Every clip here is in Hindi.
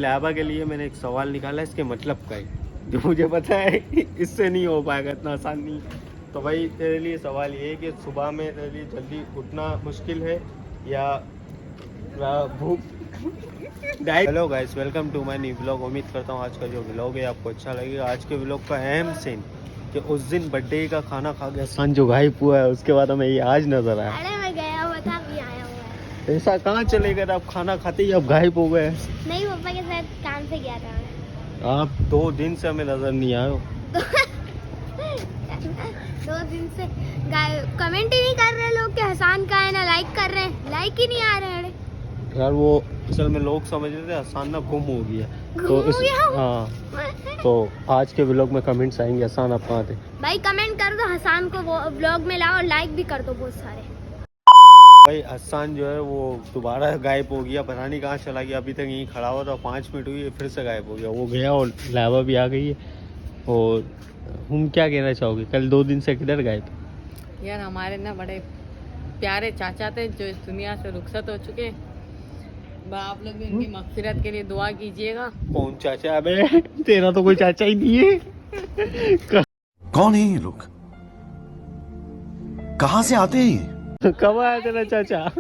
लाबा के लिए मैंने एक सवाल निकाला, इसके मतलब का है जो मुझे पता है इससे नहीं हो पाएगा, इतना आसान नहीं। तो भाई तेरे लिए सवाल ये है कि सुबह में तेरे लिए जल्दी उठना मुश्किल है या भूख। Hello guys, welcome to my new vlog. उम्मीद करता हूँ आज का जो व्लॉग है आपको अच्छा लगेगा। आज के व्लॉग का अहम सीन कि उस दिन बर्थडे का खाना खा के सन जो गायब हुआ है, उसके बाद हमें ये आज नजर आया। अरे मैं गया हुआ था, अभी आया हुआ है। ऐसा कहाँ चले गए? आप खाना खाते ही अब गायब हो गए। नहीं, पापा के साथ काम से गया था मैं। आप 2 दिन से हमें नजर नहीं आए हो। 2 दिन से कमेंट ही नहीं कर रहे लोग कि हसान का है, ना लाइक कर रहे हैं, लाइक ही नहीं आ रहे हैं। यार वो असल में लोग समझ रहे थे हसान ना गुम हो गया, तो इस हाँ, तो आज के व्लॉग में कमेंट्स आएंगे हसान आप कहाँ थे। भाई कमेंट कर दो, हसान को वो व्लॉग में लाओ और लाइक भी कर दो बहुत सारे। भाई हसान जो है वो दोबारा गायब हो गया, पता नहीं कहाँ चला गया। अभी तक यहीं खड़ा हुआ था, 5 मिनट हुई फिर से गायब हो गया। वो गया और लावा भी आ गई है। और हम क्या कहना चाहोगे, कल 2 दिन से किधर गए थे? यार हमारे ना बड़े प्यारे चाचा थे जो इस दुनिया से रुखसत हो चुके। आप लोग भी उनकी मगफिरत के लिए दुआ कीजिएगा। कौन चाचा? अबे तेरा तो कोई चाचा ही नहीं है। कौन है ये लोग? कहाँ से आते हैं? कब आया तेरा चाचा?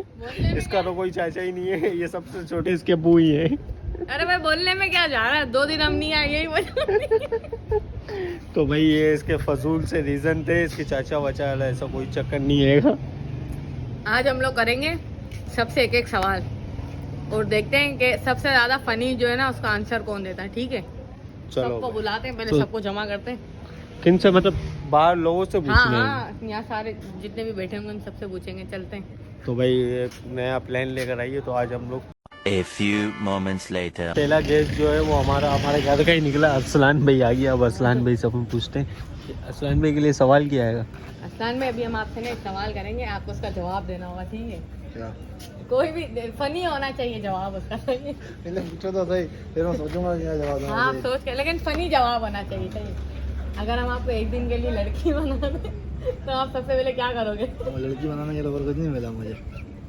इसका तो कोई चाचा ही नहीं है, ये सबसे छोटे इसके अब्बू ही है। अरे भाई बोलने में क्या जा रहा है, 2 दिन हम नहीं आए, यही वजह। तो भाई ये इसके फजूल से रीजन थे, इसके चाचा वचा वाला ऐसा कोई चक्कर नहीं है। आज हम लोग करेंगे सबसे एक सवाल और देखते हैं कि सबसे ज्यादा फनी जो है ना उसका आंसर कौन देता है। ठीक है, चलो सबको बुलाते हैं, पहले तो सबको जमा करते हैं। किन से? मतलब बाहर लोगों से हाँ पूछने हैं। हाँ, यहाँ सारे जितने भी बैठे होंगे उन सबसे पूछेंगे। चलते हैं। तो भाई एक नया प्लान लेकर आइए। तो आज हम लोग A few moments later. पहला गेस्ट जो है वो हमारे घर का ही निकला। अरसलान भाई आ गया। अब अरसलान भाई से अपन पूछते हैं अरसलान भाई के लिए सवाल क्या आएगा। असल में अभी हम आपसे ना एक सवाल करेंगे, आपको उसका जवाब देना होगा। ठीक है, क्या? कोई भी फनी होना चाहिए जवाब उसका। सही, पहले पूछो तो सही, फिर मैं सोचूंगा क्या जवाब हाँ आप सोच के, लेकिन फनी जवाब होना चाहिए। सही, अगर हम आपको एक दिन के लिए लड़की बना दें तो आप सबसे पहले क्या करोगे? लड़की बनाने के लिए कुछ नहीं मिला मुझे।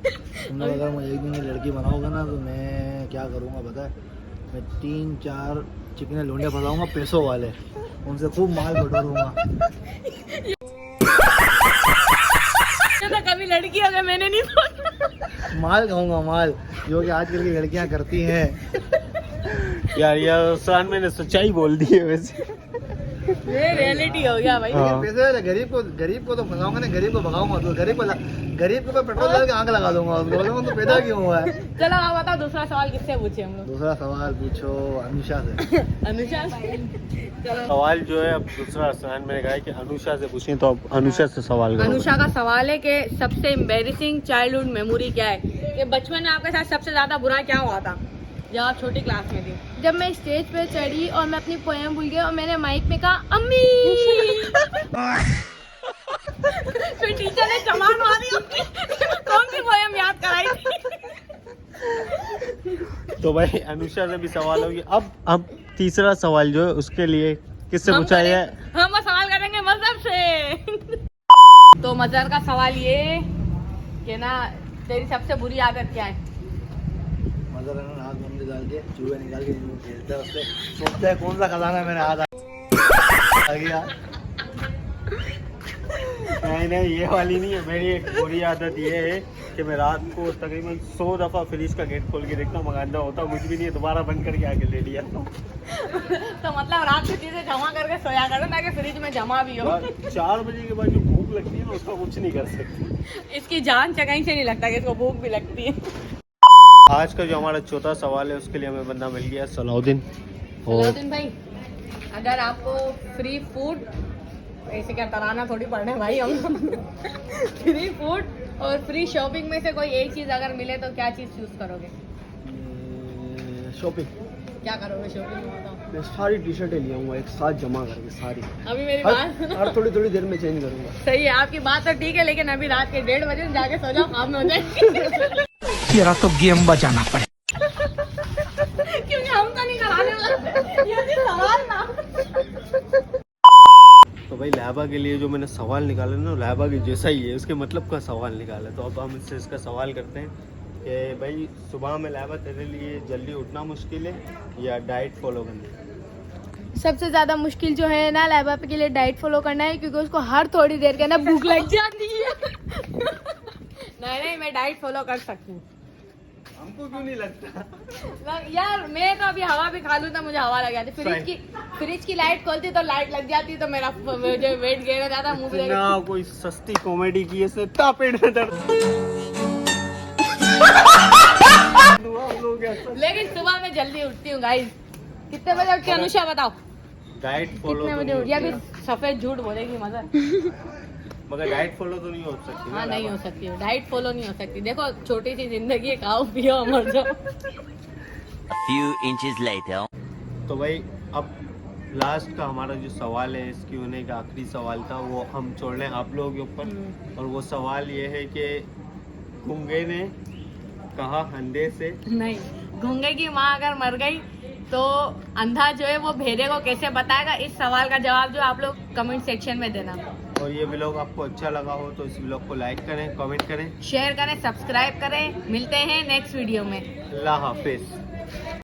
तुमने अगर मुझे एक दिन की लड़की बनाओगे ना तो मैं क्या करूँगा पता है? मैं 3-4 चिकने लोंडे फंसाऊंगा पैसों वाले, उनसे खूब माल बटोरूंगा। तो कभी लड़की हो गई मैंने नहीं सोचा। माल खाऊंगा, माल जो कि आजकल की लड़कियां करती हैं। यार अरसलान मैंने सच्चाई बोल दी है वैसे। ये रियलिटी हो गया भाई। हाँ। पैसे वाले गरीब को तो फंसाऊंगा ना, गरीब को भगाऊंगा तो गरीब को मैं पेट्रोल डाल के आग लगा दूंगा। उसको तो पैदा क्यों हुआ है? चलो आप बताओ दूसरा सवाल किससे पूछे हम लोग? दूसरा सवाल पूछो अनुषा से। अनुषा। चलो सवाल जो है अब दूसरा अरसलान मैंने कहा है कि अनुषा से पूछें, तो अब अनुषा से सवाल करो। अनुषा का सवाल है कि सबसे एम्बेरसिंग चाइल्डहुड मेमोरी क्या है, कि बचपन में आपके साथ सबसे ज्यादा बुरा क्या हुआ था जब आप छोटी क्लास में थी? जब मैं स्टेज पे चढ़ी और मैं अपनी पोएम भूल गई और मैंने माइक में कहा अम्मी। फिर टीचर ने कमान मारी। कौन सी पोएम याद कराई थी? तो भाई अनुषा से भी सवाल होगी। अब तीसरा सवाल जो है उसके लिए किससे पूछा है? हम सवाल करेंगे मजहब से। तो मजहब का सवाल ये कि ना तेरी सबसे बुरी आदत क्या है? मदर है ना, हाथ में डाल के चूहे निकाल के खेलता है उससे, सोचता है कौन सा खजाना मेरे हाथ आ गया। नहीं ये वाली नहीं है। मेरी एक बुरी आदत ये है कि मैं रात को तकरीबन 100 दफ़ा फ्रिज का गेट खोल के देखता हूँ, मगाना होता कुछ भी नहीं है, दोबारा बंद करके आके ले लिया। तो मतलब रात की चीजें जमा करके सोया करो ताकि फ्रिज में जमा भी हो। 4 बजे के बाद जो भूख लगती है ना उसका कुछ नहीं कर सकती। इसकी जान कहीं से नहीं लगता कि इसको भूख भी लगती है। आज का जो हमारा चौथा सवाल है उसके लिए हमें बंदा मिल गया सलाउद्दीन। और सलाउद्दीन भाई, अगर आपको फ्री फूड, ऐसे क्या तराना थोड़ी पढ़ने भाई हम। फ्री फूड और फ्री शॉपिंग में से कोई एक चीज अगर मिले तो क्या चीज चूज करोगे? शॉपिंग। क्या करोगे शॉपिंग में बताओ? मैं सारी टी शर्टें ले आऊंगा एक साथ जमा करके, सारी। अभी मेरी बात हर थोड़ी देर में चेंज करूंगा। सही है, आपकी बात तो ठीक है, लेकिन अभी रात के 1:30 बजे जाके सो जाओ, काम में हो जाए। तेरा तो गेम बजाना पड़े। क्योंकि हम तो नहीं कराने वाले। ये भी सवाल ना। तो भाई लाबा के लिए जो मैंने सवाल निकाला ना, लाबा के जैसा ही है, उसके मतलब का सवाल निकाला। तो अब हम इससे इसका सवाल करते हैं कि भाई सुबह में लाइबा तेरे लिए जल्दी उठना मुश्किल है या डाइट फॉलो करना? सबसे ज्यादा मुश्किल जो है ना लाइबा के लिए डाइट फॉलो करना है, क्योंकि उसको हर थोड़ी देर के ना भूख लग जाती है। नहीं मैं डाइट फॉलो कर सकती हूँ। हमको क्यों नहीं लगता? यार मैं तो अभी हवा भी खा लूँ तो मुझे हवा लग जाती। फ्रिज की लाइट खोलती तो लाइट लग जाती तो मेरा मुझे वेट गेन हो जाता। मुंह पे इतना कोई सस्ती कॉमेडी की है इतना पेट में दर्द। लेकिन सुबह में जल्दी उठती हूँ गाइस। कितने बजे उठती है अनुषा बताओ? डाइट फॉलो कितने बजे उठती है? अभी सफेद झूठ बोलेगी मगर डाइट फॉलो तो नहीं हो सकती। हाँ नहीं हो सकती है, डाइट फॉलो नहीं हो सकती। देखो छोटी सी जिंदगी है, खाओ पियो मर जाओ। A few inches later. तो भाई अब लास्ट का हमारा जो सवाल है, इसकी होने का आखिरी सवाल था, वो हम छोड़ रहे हैं आप लोगों के ऊपर। और वो सवाल ये है कि गूंगे ने कहा अंधे से, नहीं, गूंगे की माँ अगर मर गई तो अंधा जो है वो भेड़े को कैसे बताएगा? इस सवाल का जवाब जो आप लोग कमेंट सेक्शन में देना। और ये व्लॉग आपको अच्छा लगा हो तो इस व्लॉग को लाइक करें, कमेंट करें, शेयर करें, सब्सक्राइब करें। मिलते हैं नेक्स्ट वीडियो में। अल्लाह हाफिज।